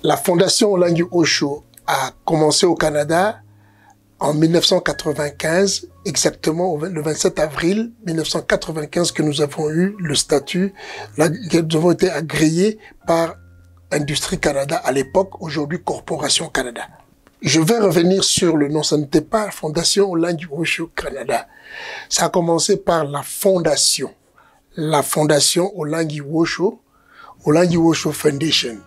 La fondation Olangi Osho a commencé au Canada en 1995, exactement le 27 avril 1995 que nous avons eu le statut, que nous avons été agréés par Industrie Canada à l'époque, aujourd'hui Corporation Canada. Je vais revenir sur le nom, ça n'était pas Fondation Olangi Osho Canada. Ça a commencé par la fondation Olangi Osho Foundation.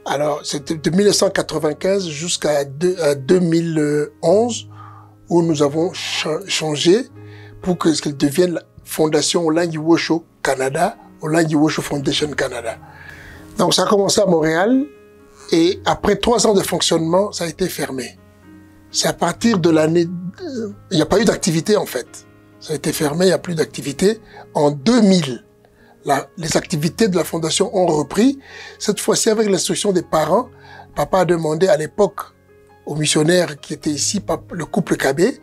Alors, c'était de 1995 jusqu'à 2011 où nous avons changé pour qu'elle devienne la Fondation Olangi Osho Canada, Olangi Osho Foundation Canada. Donc, ça a commencé à Montréal et après 3 ans de fonctionnement, ça a été fermé. C'est à partir de l'année... Il n'y a pas eu d'activité en fait. Ça a été fermé, il n'y a plus d'activité. En 2000, les activités de la fondation ont repris. Cette fois-ci, avec l'instruction des parents, papa a demandé à l'époque aux missionnaires qui étaient ici, le couple Kabé,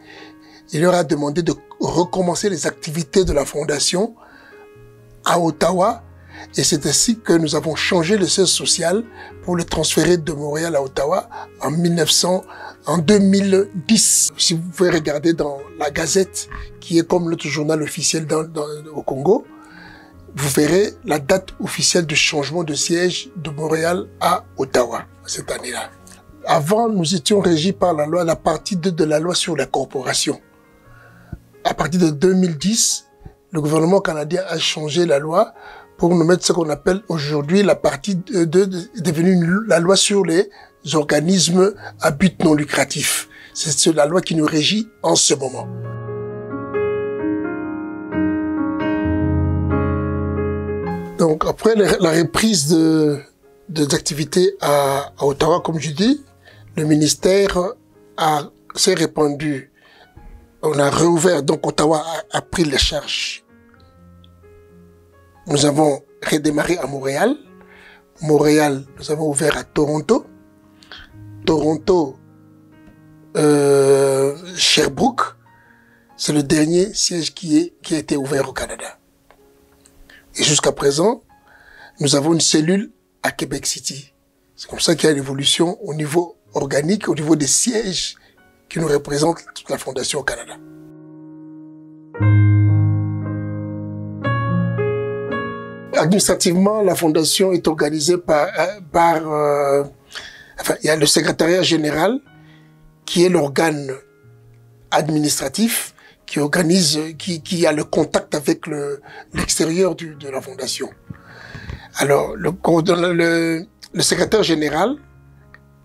il leur a demandé de recommencer les activités de la fondation à Ottawa. Et c'est ainsi que nous avons changé le siège social pour le transférer de Montréal à Ottawa en 2010. Si vous pouvez regarder dans la Gazette, qui est comme notre journal officiel au Congo, vous verrez la date officielle du changement de siège de Montréal à Ottawa, cette année-là. Avant, nous étions régis par la partie 2 de la loi sur la corporation. À partir de 2010, le gouvernement canadien a changé la loi pour nous mettre ce qu'on appelle aujourd'hui la partie 2, devenue la loi sur les organismes à but non lucratif. C'est la loi qui nous régit en ce moment. Donc après la reprise des activités à Ottawa, comme je dis, le ministère s'est répandu. On a réouvert, donc Ottawa a pris les charges. Nous avons redémarré à Montréal. Montréal, nous avons ouvert à Toronto. Toronto, Sherbrooke, c'est le dernier siège qui a été ouvert au Canada. Et jusqu'à présent, nous avons une cellule à Québec City. C'est comme ça qu'il y a une évolution au niveau organique, au niveau des sièges qui nous représentent toute la Fondation au Canada. Administrativement, la Fondation est organisée enfin, il y a le secrétariat général qui est l'organe administratif qui organise, qui a le contact avec l'extérieur de la Fondation. Alors, le secrétaire général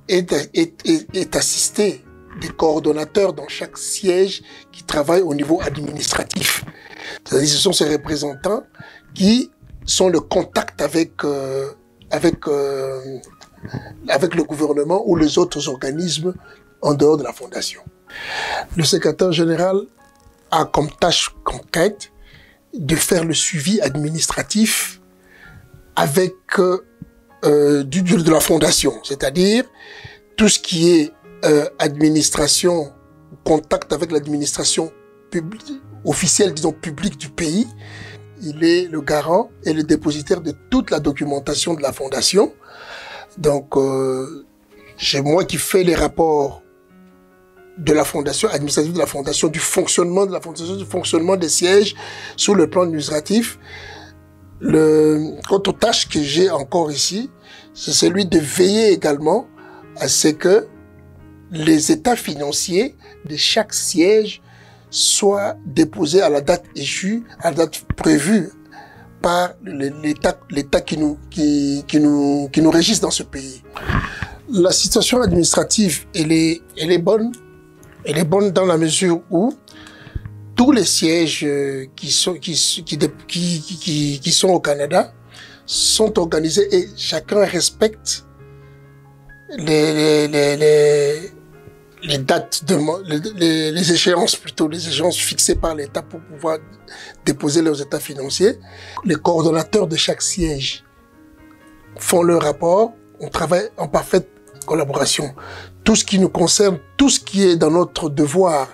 est assisté des coordonnateurs dans chaque siège qui travaillent au niveau administratif. C'est-à-dire, ce sont ces représentants qui sont le contact avec le gouvernement ou les autres organismes en dehors de la Fondation. Le secrétaire général a comme tâche concrète de faire le suivi administratif avec de la Fondation, c'est-à-dire tout ce qui est administration, contact avec l'administration officielle, disons publique du pays. Il est le garant et le dépositaire de toute la documentation de la Fondation. Donc, c'est moi qui fais les rapports de la Fondation, administrative de la Fondation, du fonctionnement de la Fondation, du fonctionnement des sièges sur le plan administratif. Autre tâche que j'ai encore ici, c'est celui de veiller également à ce que les états financiers de chaque siège soient déposés à la date échue, à la date prévue par l'État qui nous régisse dans ce pays. La situation administrative, elle est bonne. Elle est bonne dans la mesure où tous les sièges qui sont au Canada sont organisés et chacun respecte les dates, les échéances plutôt, les échéances fixées par l'État pour pouvoir déposer leurs états financiers. Les coordonnateurs de chaque siège font leur rapport. On travaille en parfaite collaboration. Tout ce qui nous concerne, tout ce qui est dans notre devoir,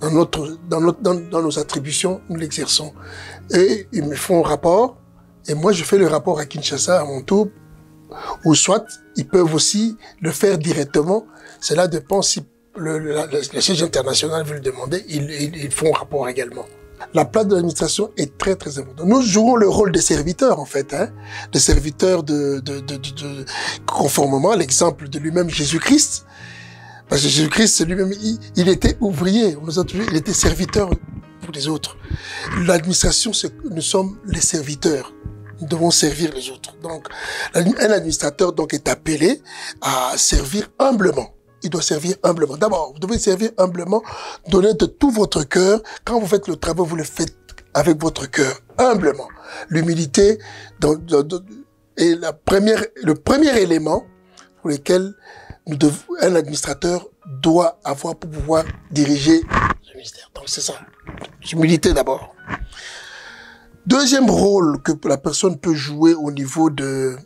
dans nos attributions, nous l'exerçons. Et ils me font un rapport, et moi je fais le rapport à Kinshasa à mon tour ou soit ils peuvent aussi le faire directement. Cela dépend si le siège international veut le demander, ils font rapport également. La place de l'administration est très très importante. Nous jouons le rôle des serviteurs en fait, hein, des serviteurs conformément à l'exemple de lui-même Jésus-Christ. Parce que Jésus-Christ lui-même, il était ouvrier, il était serviteur pour les autres. L'administration, nous sommes les serviteurs. Nous devons servir les autres. Donc, un administrateur donc est appelé à servir humblement. Il doit servir humblement. D'abord, vous devez servir humblement, donner de tout votre cœur. Quand vous faites le travail, vous le faites avec votre cœur, humblement. L'humilité est le premier élément pour lequel un administrateur doit avoir pour pouvoir diriger le ministère. Donc c'est ça, l'humilité d'abord. Deuxième rôle que la personne peut jouer au niveau de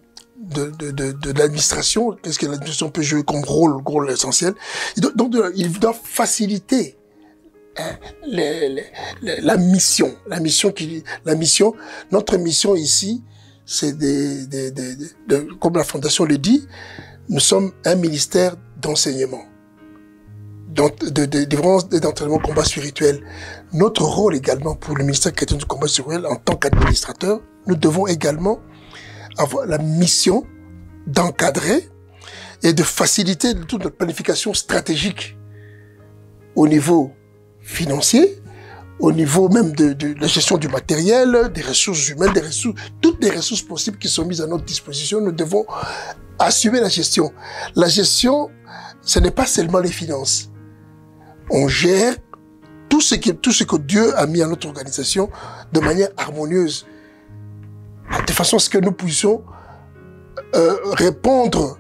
l'administration, qu'est-ce que l'administration peut jouer comme rôle essentiel? Il doit faciliter la mission. Notre mission ici, c'est comme la Fondation le dit, nous sommes un ministère d'enseignement, d'entraînement combat spirituel. Notre rôle également pour le ministère chrétien du combat spirituel en tant qu'administrateur, nous devons également avoir la mission d'encadrer et de faciliter toute notre planification stratégique au niveau financier, au niveau même de la gestion du matériel, des ressources humaines, toutes les ressources possibles qui sont mises à notre disposition. Nous devons assumer la gestion. La gestion, ce n'est pas seulement les finances. On gère tout ce que Dieu a mis à notre organisation de manière harmonieuse, de façon à ce que nous puissions répondre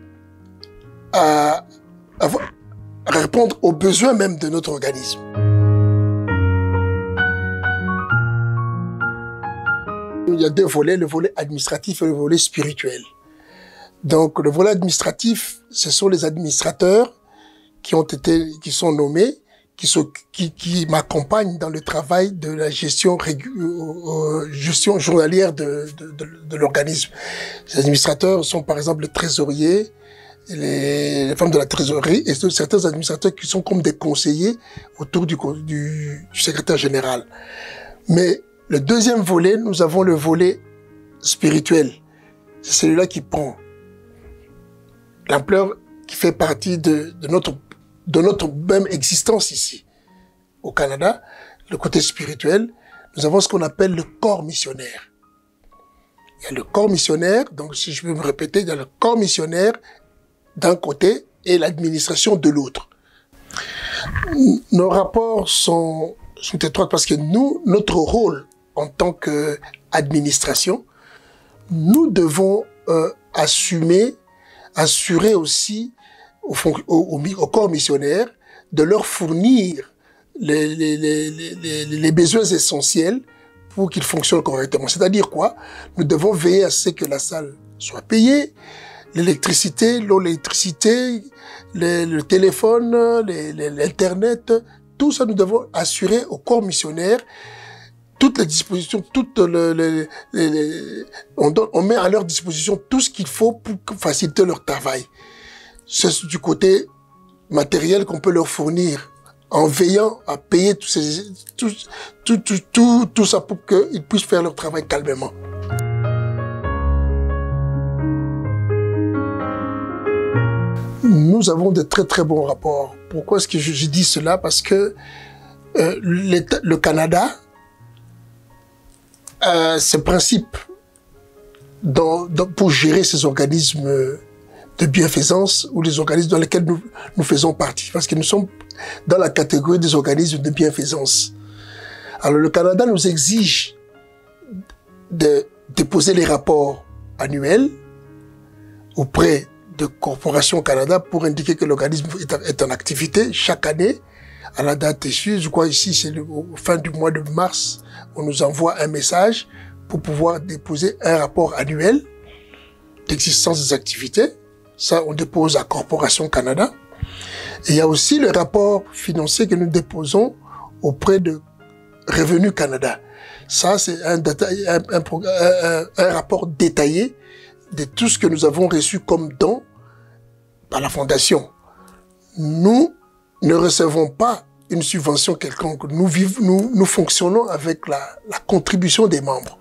aux besoins même de notre organisme. Il y a deux volets, le volet administratif et le volet spirituel. Donc, le volet administratif, ce sont les administrateurs qui sont nommés, qui m'accompagnent dans le travail de la gestion journalière de l'organisme. Les administrateurs sont par exemple les trésoriers, les femmes de la trésorerie et certains administrateurs qui sont comme des conseillers autour du secrétaire général. Mais le deuxième volet, nous avons le volet spirituel. C'est celui-là qui prend l'ampleur, qui fait partie de notre même existence ici. Au Canada, le côté spirituel, nous avons ce qu'on appelle le corps missionnaire. Il y a le corps missionnaire, donc si je peux me répéter, il y a le corps missionnaire d'un côté et l'administration de l'autre. Nos rapports sont étroits parce que notre rôle en tant qu'administration, nous devons assurer aussi au corps missionnaire de leur fournir les besoins essentiels pour qu'ils fonctionnent correctement. C'est-à-dire quoi? Nous devons veiller à ce que la salle soit payée, l'électricité, le téléphone, l'Internet, tout ça nous devons assurer au corps missionnaire toutes les dispositions, on met à leur disposition tout ce qu'il faut pour faciliter leur travail. C'est du côté matériel qu'on peut leur fournir en veillant à payer tout ça pour qu'ils puissent faire leur travail calmement. Nous avons de très très bons rapports. Pourquoi est-ce que je dis cela? Parce que le Canada, ses principes pour gérer ces organismes de bienfaisance ou les organismes dans lesquels nous faisons partie. Parce que nous sommes dans la catégorie des organismes de bienfaisance. Alors le Canada nous exige de déposer les rapports annuels auprès de Corporation Canada pour indiquer que l'organisme est en activité chaque année à la date échue. Je crois ici c'est fin du mois de mars, on nous envoie un message pour pouvoir déposer un rapport annuel d'existence des activités. Ça, on dépose à Corporation Canada. Et il y a aussi le rapport financier que nous déposons auprès de Revenu Canada. Ça, c'est un rapport détaillé de tout ce que nous avons reçu comme don par la Fondation. Nous ne recevons pas une subvention quelconque. Nous fonctionnons avec la contribution des membres.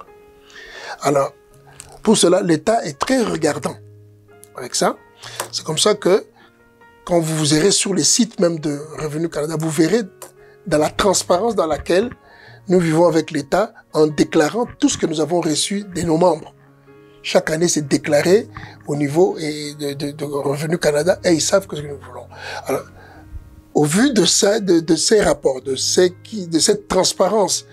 Alors, pour cela, l'État est très regardant avec ça. C'est comme ça que, quand vous irez sur les sites même de Revenu Canada, vous verrez dans la transparence dans laquelle nous vivons avec l'État en déclarant tout ce que nous avons reçu de nos membres. Chaque année, c'est déclaré au niveau de Revenu Canada et ils savent ce que nous voulons. Alors, au vu de ça, de ces rapports, de cette transparence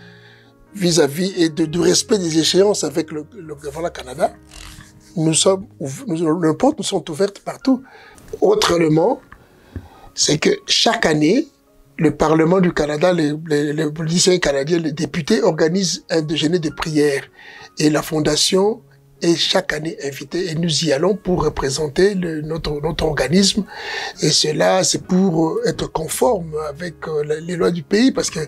vis-à-vis et du respect des échéances avec le gouvernement Canada, nos portes nous sont ouvertes partout. Autrement, c'est que chaque année, le Parlement du Canada, les politiciens canadiens, les députés organisent un déjeuner de prière. Et la Fondation est chaque année invitée et nous y allons pour représenter notre organisme. Et cela, c'est pour être conforme avec les lois du pays parce que,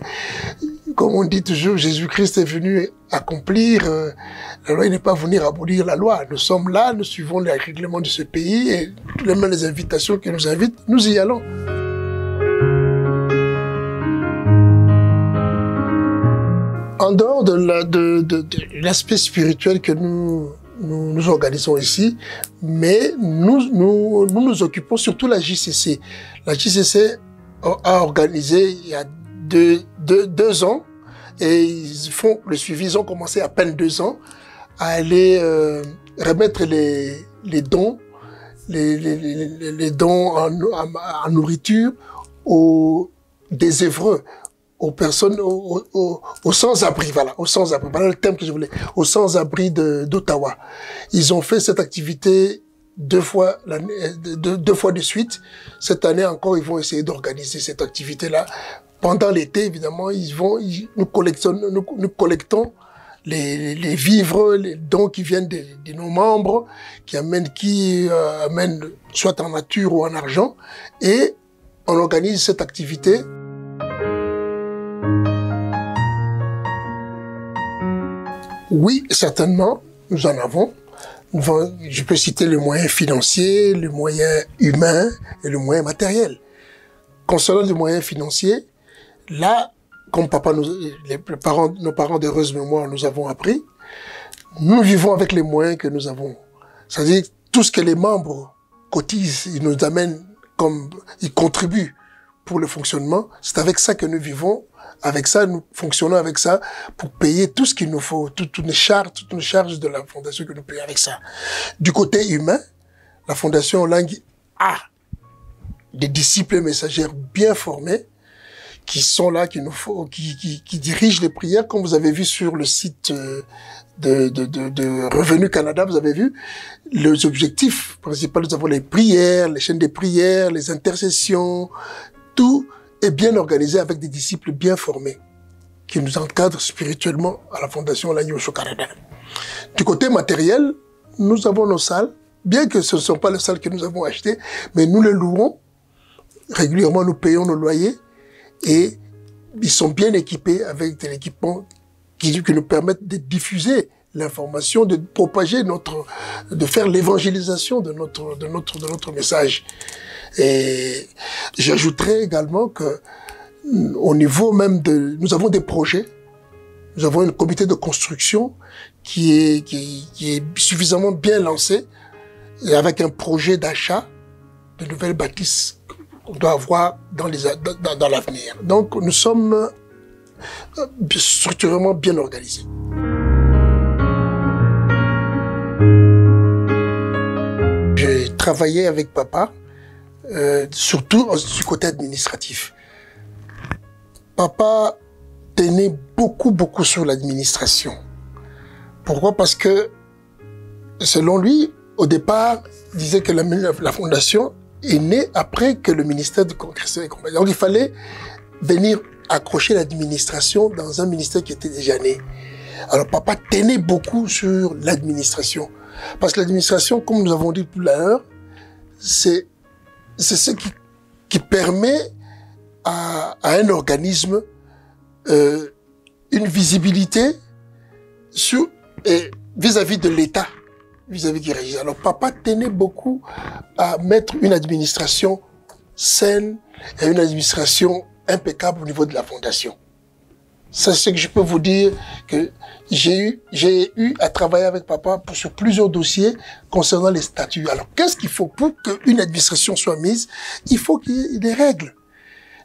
comme on dit toujours, Jésus-Christ est venu accomplir, la loi n'est pas venir abolir la loi. Nous sommes là, nous suivons les règlements de ce pays et toutes les invitations qui nous invitent, nous y allons. En dehors de l'aspect spirituel que nous organisons ici, mais nous occupons surtout la JCC. La JCC a organisé il y a deux ans et ils font le suivi. Ils ont commencé à peine 2 ans à aller remettre les dons, les dons en nourriture aux désœuvreux, aux personnes, aux sans-abri, voilà, aux sans-abri, voilà le terme que je voulais, aux sans-abri d'Ottawa. Ils ont fait cette activité 2 fois de suite. Cette année encore, ils vont essayer d'organiser cette activité-là. Pendant l'été, évidemment, nous collectons les vivres, les dons qui viennent de nos membres, qui amènent soit en nature ou en argent, et on organise cette activité. Oui, certainement, nous en avons. Je peux citer les moyens financiers, les moyens humains et les moyens matériels. Concernant les moyens financiers, là, comme nos parents d'heureuse mémoire nous avons appris, nous vivons avec les moyens que nous avons. C'est-à-dire, tout ce que les membres cotisent, ils nous amènent ils contribuent pour le fonctionnement. C'est avec ça que nous vivons. Avec ça, nous fonctionnons avec ça pour payer tout ce qu'il nous faut, toutes les charges de la Fondation que nous payons avec ça. Du côté humain, la Fondation Olangi a des disciples messagères bien formés qui sont là, qui dirigent les prières. Comme vous avez vu sur le site de Revenu Canada, vous avez vu les objectifs principaux. Nous avons les prières, les chaînes de prières, les intercessions, tout est bien organisé avec des disciples bien formés qui nous encadrent spirituellement à la Fondation Olangi Osho Canada. Du côté matériel, nous avons nos salles, bien que ce ne sont pas les salles que nous avons achetées, mais nous les louons. Régulièrement, nous payons nos loyers et ils sont bien équipés avec de l'équipement qui nous permettent de diffuser l'information, de propager de faire l'évangélisation de notre message. Et j'ajouterais également que au niveau même nous avons des projets, nous avons un comité de construction qui est suffisamment bien lancé et avec un projet d'achat de nouvelles bâtisses qu'on doit avoir dans l'avenir. Donc nous sommes structurellement bien organisés. J'ai travaillé avec papa, surtout du côté administratif. Papa tenait beaucoup sur l'administration. Pourquoi? Parce que, selon lui, au départ, il disait que la fondation est née après que le ministère du Congrès et compagnie. Donc il fallait venir accrocher l'administration dans un ministère qui était déjà né. Alors papa tenait beaucoup sur l'administration. Parce que l'administration, comme nous avons dit tout à l'heure, c'est ce qui permet à un organisme une visibilité vis-à-vis de l'État. vis-à-vis qui régissent. Alors, papa tenait beaucoup à mettre une administration saine et une administration impeccable au niveau de la fondation. Ça, c'est ce que je peux vous dire, que j'ai eu à travailler avec papa sur plusieurs dossiers concernant les statuts. Alors, qu'est-ce qu'il faut pour qu'une administration soit mise? Il faut qu'il y ait des règles.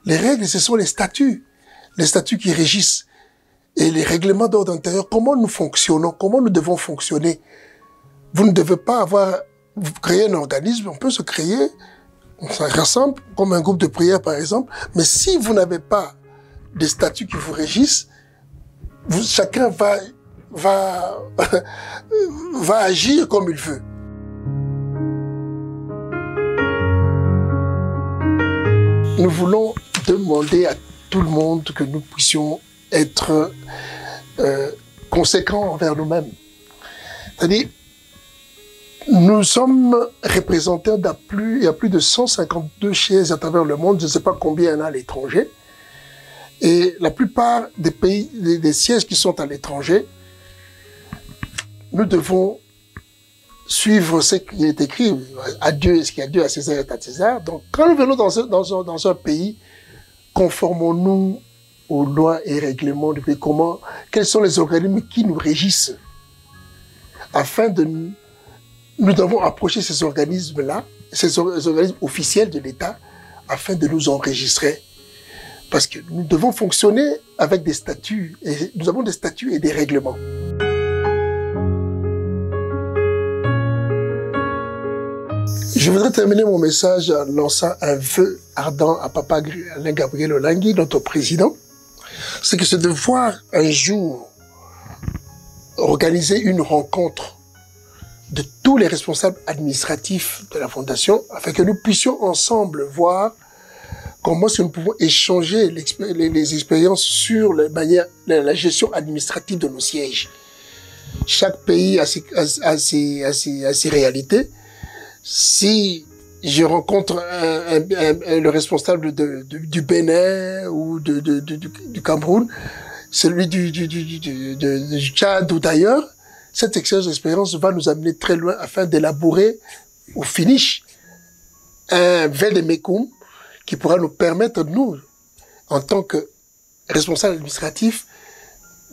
Les règles, ce sont les statuts qui régissent. Et les règlements d'ordre intérieur, comment nous fonctionnons, comment nous devons fonctionner. Vous ne devez pas vous créer un organisme, on peut se créer, on se rassemble comme un groupe de prière par exemple, mais si vous n'avez pas des statuts qui vous régissent, chacun va agir comme il veut. Nous voulons demander à tout le monde que nous puissions être conséquents envers nous-mêmes. C'est-à-dire, nous sommes représentés il y a plus de 152 sièges à travers le monde, je ne sais pas combien il y en a à l'étranger. Et la plupart des pays, des sièges qui sont à l'étranger, nous devons suivre ce qui est écrit, à Dieu, ce qui est à Dieu, à César et à César. Donc, quand nous venons dans un pays, conformons-nous aux lois et règlements du pays. Quels sont les organismes qui nous régissent? Nous devons approcher ces organismes-là, ces organismes officiels de l'État, afin de nous enregistrer. Parce que nous devons fonctionner avec des statuts, et nous avons des statuts et des règlements. Je voudrais terminer mon message en lançant un vœu ardent à Papa Alain Gabriel Olangi, notre président. C'est que c'est de voir un jour organiser une rencontre de tous les responsables administratifs de la Fondation, afin que nous puissions ensemble voir comment nous pouvons échanger les expériences sur la gestion administrative de nos sièges. Chaque pays a ses réalités. Si je rencontre le responsable du Bénin ou du Cameroun, celui du Tchad ou d'ailleurs, cette exchange d'expérience va nous amener très loin afin d'élaborer au finish un vade-mecum qui pourra nous permettre, nous, en tant que responsables administratifs,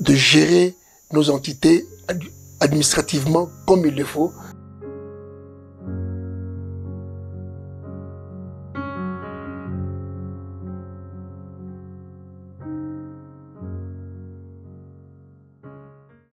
de gérer nos entités administrativement comme il le faut.